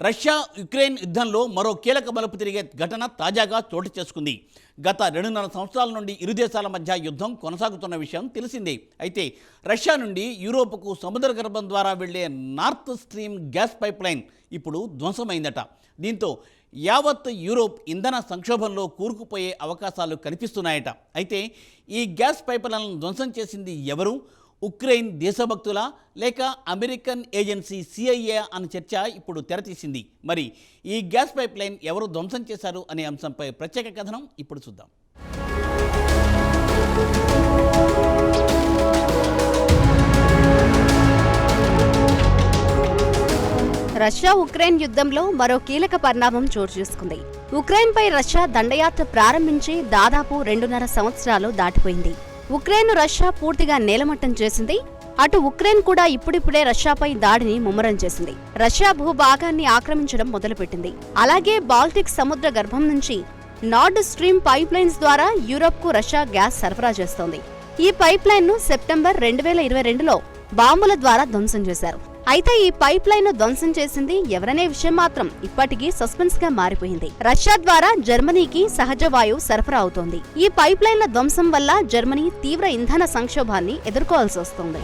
Russia Ukraine యుద్ధంలో మరో కీలక మలుపు తిరిగే ఘటన తాజాగా చోటు చేసుకుంది. గత 2.5 సంవత్సరాల నుండి ఇరు దేశాల మధ్య యుద్ధం కొనసాగుతున్న విషయం తెలిసిందే. అయితే రష్యా నుండి యూరోప్కు సముద్ర గర్భం ద్వారా వెళ్లే నార్త్ స్ట్రీమ్ గ్యాస్ పైప్లైన్ ఇప్పుడు ధ్వంసమైందట. దీంతో యావత్ యూరోప్ ఇంధన సంక్షోభంలో కూరుకుపోయే అవకాశాలు కనిపిస్తున్నాయట. అయితే ఈ గ్యాస్ పైప్లైన్లను ధ్వంసం చేసింది ఎవరు? ఉక్రెయిన్ దేశభక్తులా లేక అమెరికన్ ఏజెన్సీ CIA అనే చర్చ ఇప్పుడు తెరతీసింది. మరి ఈ గ్యాస్ పైప్ లైన్ ఎవరు ధ్వంసం చేశారు అనే అంశంపై ప్రత్యేక కథనం ఇప్పుడు చూద్దాం. రష్యా ఉక్రెయిన్ యుద్ధంలో మరో కీలక పరిణామం చోటు చేసుకుంది. ఉక్రెయిన్పై రష్యా దండయాత్ర ప్రారంభించి దాదాపు 2.5 సంవత్సరాలు దాటిపోయింది. ఉక్రెయిన్ రష్యా పూర్తిగా నేలమట్టం చేసింది. అటు ఉక్రెయిన్ కూడా ఇప్పుడిప్పుడే రష్యాపై దాడిని ముమ్మరం చేసింది. రష్యా భూభాగాన్ని ఆక్రమించడం మొదలుపెట్టింది. అలాగే బాల్టిక్ సముద్ర గర్భం నుంచి నార్డ్ స్ట్రీమ్ పైప్ లైన్స్ ద్వారా యూరప్కు రష్యా గ్యాస్ సరఫరా చేస్తోంది. ఈ పైప్ లైన్ ను సెప్టెంబర్ 2022లో బాంబుల ద్వారా ధ్వంసం చేశారు. అయితే ఈ పైప్ లైన్ ను ధ్వంసం చేసింది ఎవరనే విషయం మాత్రం ఇప్పటికీ సస్పెన్స్ గా మారిపోయింది. రష్యా ద్వారా జర్మనీకి సహజ వాయువు సరఫరా అవుతోంది. ఈ పైప్ లైన్ల ధ్వంసం వల్ల జర్మనీ తీవ్ర ఇంధన సంక్షోభాన్ని ఎదుర్కోవాల్సి వస్తోంది.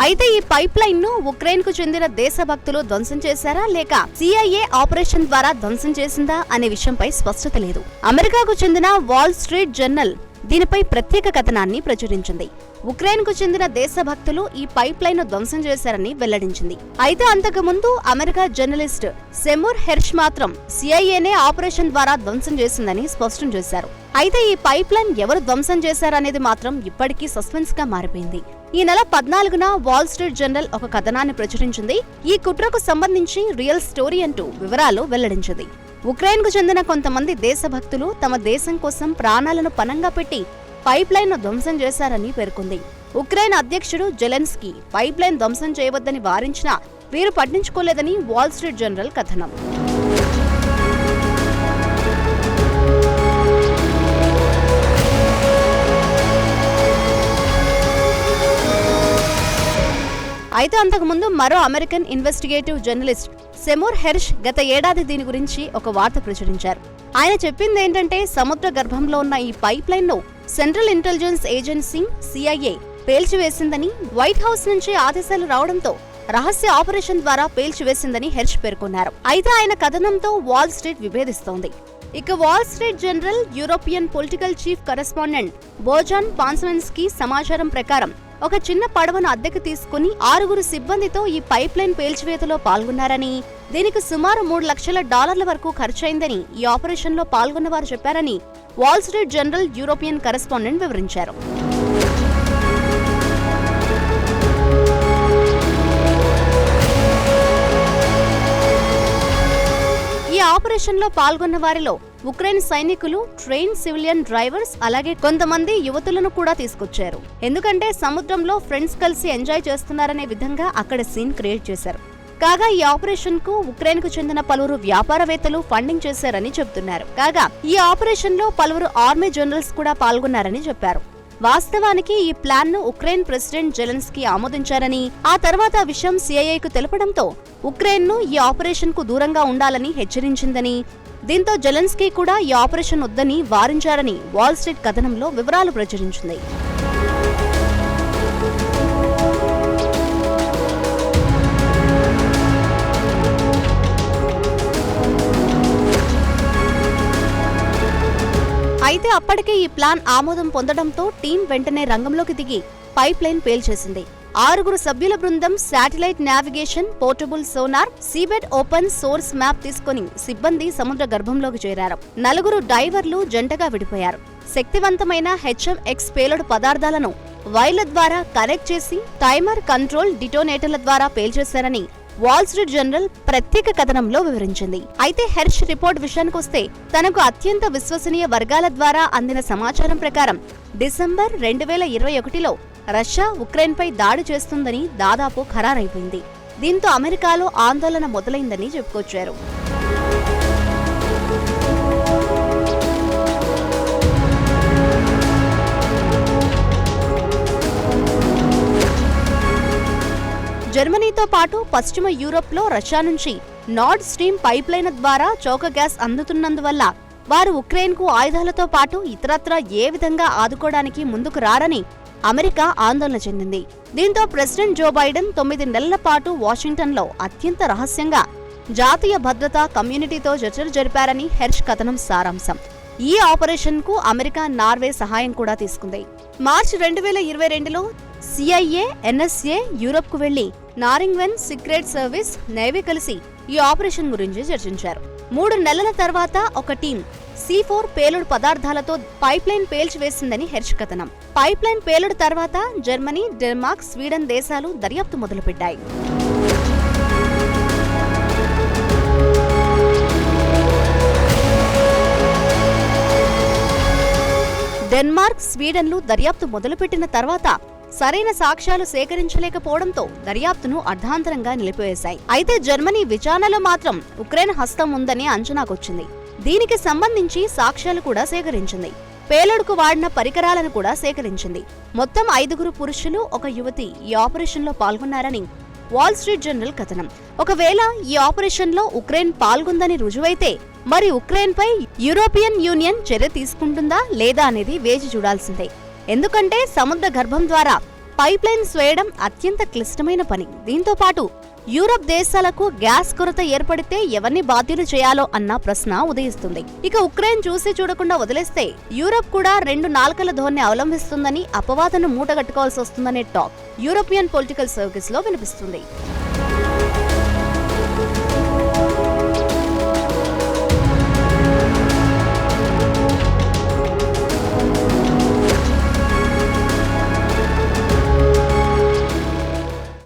అయితే ఈ పైప్ లైన్ ను ఉక్రెయిన్ కు చెందిన దేశభక్తులు ధ్వంసం చేశారా లేక CIA ఆపరేషన్ ద్వారా ధ్వంసం చేసిందా అనే విషయంపై స్పష్టత లేదు. అమెరికాకు చెందిన వాల్ స్ట్రీట్ జర్నల్ దీనిపై ప్రత్యేక కథనాన్ని ప్రచురించింది. ఉక్రెయిన్ కు చెందిన దేశభక్తులు ఈ పైప్ లైన్ ను ధ్వంసం చేశారని వెల్లడించింది. అయితే అంతకు ముందు అమెరికా జర్నలిస్ట్ సెమూర్ హెర్ష్ మాత్రం CIAనే ఆపరేషన్ ద్వారా ధ్వంసం చేసిందని స్పష్టం చేశారు. అయితే ఈ పైప్ లైన్ ఎవరు ధ్వంసం చేశారనేది మాత్రం ఇప్పటికీ సస్పెన్స్ గా మారిపోయింది. ఈ నెల 14న వాల్ స్ట్రీట్ జర్నల్ ఒక కథనాన్ని ప్రచురించింది. ఈ కుట్రకు సంబంధించి రియల్ స్టోరీ అంటూ వివరాలు వెల్లడించింది. ఉక్రెయిన్ కు చెందిన కొంతమంది దేశభక్తులు తమ దేశం కోసం ప్రాణాలను పణంగా పెట్టి పైప్ లైన్ ను ధ్వంసం చేశారని పేర్కొంది. ఉక్రెయిన్ అధ్యక్షుడు జెలెన్స్కీ పైప్ లైన్ ధ్వంసం చేయవద్దని వారించినా వీరు పట్టించుకోలేదని వాల్ స్ట్రీట్ జర్నల్ కథనం. అయితే అంతకుముందు మరో అమెరికన్ ఇన్వెస్టిగేటివ్ జర్నలిస్ట్ సెమూర్ హెర్ష్ గత ఏడాది దీని గురించి ఒక వార్త ప్రచురించారు. ఆయన చెప్పింది ఏంటంటే సముద్ర గర్భంలో ఉన్న ఈ పైప్ లైన్ ను సెంట్రల్ ఇంటెలిజెన్స్ ఏజెన్సీ CIA పేల్చివేసిందని, వైట్ హౌస్ నుంచి ఆదేశాలు రావడంతో రహస్య ఆపరేషన్ ద్వారా పేల్చివేసిందని హెర్ష్ పేర్కొన్నారు. అయితే ఆయన కథనంతో వాల్ స్ట్రీట్ విభేదిస్తోంది. ఇక Wall Street Journal European political chief correspondent Bojan Pancevski సమాచారం ప్రకారం ఒక చిన్న పడవను అద్దెకు తీసుకుని 6 సిబ్బందితో ఈ పైప్ లైన్ పేల్చివేతలో పాల్గొన్నారని, దీనికి సుమారు $3 లక్షల వరకు ఖర్చయిందని ఈ ఆపరేషన్ లో పాల్గొన్నవారు చెప్పారని wall Street Journal European correspondent వివరించారు. ఈ ఆపరేషన్ లో పాల్గొన్న వారిలో ఉక్రెయిన్ సైనికులు, ట్రైన్ సివిలియన్ డ్రైవర్స్, అలాగే కొంతమంది యువతులను కూడా తీసుకొచ్చారు. ఎందుకంటే సముద్రంలో ఫ్రెండ్స్ కలిసి ఎంజాయ్ చేస్తున్నారనే విధంగా అక్కడ సీన్ క్రియేట్ చేశారు. కాగా ఈ ఆపరేషన్ కు ఉక్రెయిన్ కు చెందిన పలువురు వ్యాపారవేత్తలు ఫండింగ్ చేశారని చెబుతున్నారు. కాగా ఈ ఆపరేషన్ లో పలువురు ఆర్మీ జనరల్స్ కూడా పాల్గొన్నారని చెప్పారు. వాస్తవానికి ఈ ప్లాన్ ను ఉక్రెయిన్ ప్రెసిడెంట్ జెలెన్స్కీ ఆమోదించారని, ఆ తర్వాత విషయం CIAకు తెలపడంతో ఉక్రెయిన్ ను ఈ ఆపరేషన్ కు దూరంగా ఉండాలని హెచ్చరించిందని, దీంతో జెలెన్స్కీ కూడా ఈ ఆపరేషన్ వద్దని వారించారని వాల్ స్ట్రీట్ కథనంలో వివరాలు ప్రచురించింది. అయితే అప్పటికే ఈ ప్లాన్ ఆమోదం పొందడంతో టీం వెంటనే రంగంలోకి దిగి పైప్ లైన్ పేల్చేసింది. 6 సభ్యుల బృందం satellite navigation, portable sonar, seabed open source map తీసుకుని సిబ్బంది సముద్ర గర్భంలోకి చేరారు. 4 డైవర్లు జంటగా విడిపోయారు. శక్తివంతమైన HMX పేలుడు పదార్థాలను వైర్ల ద్వారా కనెక్ట్ చేసి టైమర్, కంట్రోల్, డిటోనేటర్ల ద్వారా పేల్చేశారని వాల్ స్ట్రీట్ జర్నల్ ప్రత్యేక కథనంలో వివరించింది. అయితే హెర్ష్ రిపోర్ట్ విషయానికొస్తే తనకు అత్యంత విశ్వసనీయ వర్గాల ద్వారా అందిన సమాచారం ప్రకారం డిసెంబర్ 2021లో రష్యా ఉక్రెయిన్పై దాడి చేస్తుందని దాదాపు ఖరారైపోయింది. దీంతో అమెరికాలో ఆందోళన మొదలైందని చెప్పుకొచ్చారు. పాటు పశ్చిమ యూరోప్లో రష్యా నుంచి నార్డ్ స్ట్రీమ్ పైప్లైన్ ద్వారా చౌక గ్యాస్ అందుతున్నందువల్ల వారు ఉక్రెయిన్కు ఆయుధాలతో పాటు ఇతరత్రా ఏ విధంగా ఆదుకోవడానికి ముందుకు రారని అమెరికా ఆందోళన చెందింది. దీంతో ప్రెసిడెంట్ జో బైడెన్ 9 నెలల పాటు వాషింగ్టన్లో అత్యంత రహస్యంగా జాతీయ భద్రతా కమ్యూనిటీతో చర్చలు జరిపారని హెర్ష్ కథనం సారాంశం. ఈ ఆపరేషన్ కు అమెరికా, నార్వే సహాయం కూడా తీసుకుంది. మార్చి 2022లో CIA, NSA యూరప్ కు వెళ్లి నారింగ్వెన్ సీక్రెట్ సర్వీస్, నేవీ కలిసి ఈ ఆపరేషన్ గురించి చర్చించారు. 3 నెలల తర్వాత ఒక టీం C4 పేలుడు పదార్థాలతో పైప్లైన్ పేల్చివేసిందని హెర్ష్ కథనం. పైప్లైన్ పేలుడు తర్వాత జర్మనీ, డెన్మార్క్, స్వీడన్ దేశాలు దర్యాప్తు మొదలుపెట్టాయి. డెన్మార్క్, స్వీడన్లు దర్యాప్తు మొదలుపెట్టిన తర్వాత సరైన సాక్ష్యాలు సేకరించలేకపోవడంతో దర్యాప్తును అర్ధాంతరంగా నిలిపివేశాయి. అయితే జర్మనీ విచారణలో మాత్రం ఉక్రెయిన్ హస్తం ఉందని అంచనాకొచ్చింది. దీనికి సంబంధించి సాక్ష్యాలు కూడా సేకరించింది. పేలుడుకు వాడిన పరికరాలను కూడా సేకరించింది. మొత్తం 5 పురుషులు, 1 యువతి ఈ ఆపరేషన్లో పాల్గొన్నారని వాల్ స్ట్రీట్ జర్నల్ కథనం. ఒకవేళ ఈ ఆపరేషన్లో ఉక్రెయిన్ పాల్గొందని రుజువైతే మరి ఉక్రెయిన్పై యూరోపియన్ యూనియన్ చర్య తీసుకుంటుందా లేదా అనేది వేచి చూడాల్సిందే. ఎందుకంటే సముద్ర గర్భం ద్వారా పైప్లైన్స్ వేయడం అత్యంత క్లిష్టమైన పని. దీంతో పాటు యూరప్ దేశాలకు గ్యాస్ కొరత ఏర్పడితే ఎవరిని బాధ్యులు చేయాలో అన్న ప్రశ్న ఉదయిస్తుంది. ఇక ఉక్రెయిన్ చూసి చూడకుండా వదిలేస్తే యూరప్ కూడా 2 నాల్కల ధోరణి అవలంబిస్తుందని, అపవాదను మూటగట్టుకోవాల్సి వస్తుందనే టాక్ యూరోపియన్ పొలిటికల్ సర్కిల్స్ లో వినిపిస్తుంది.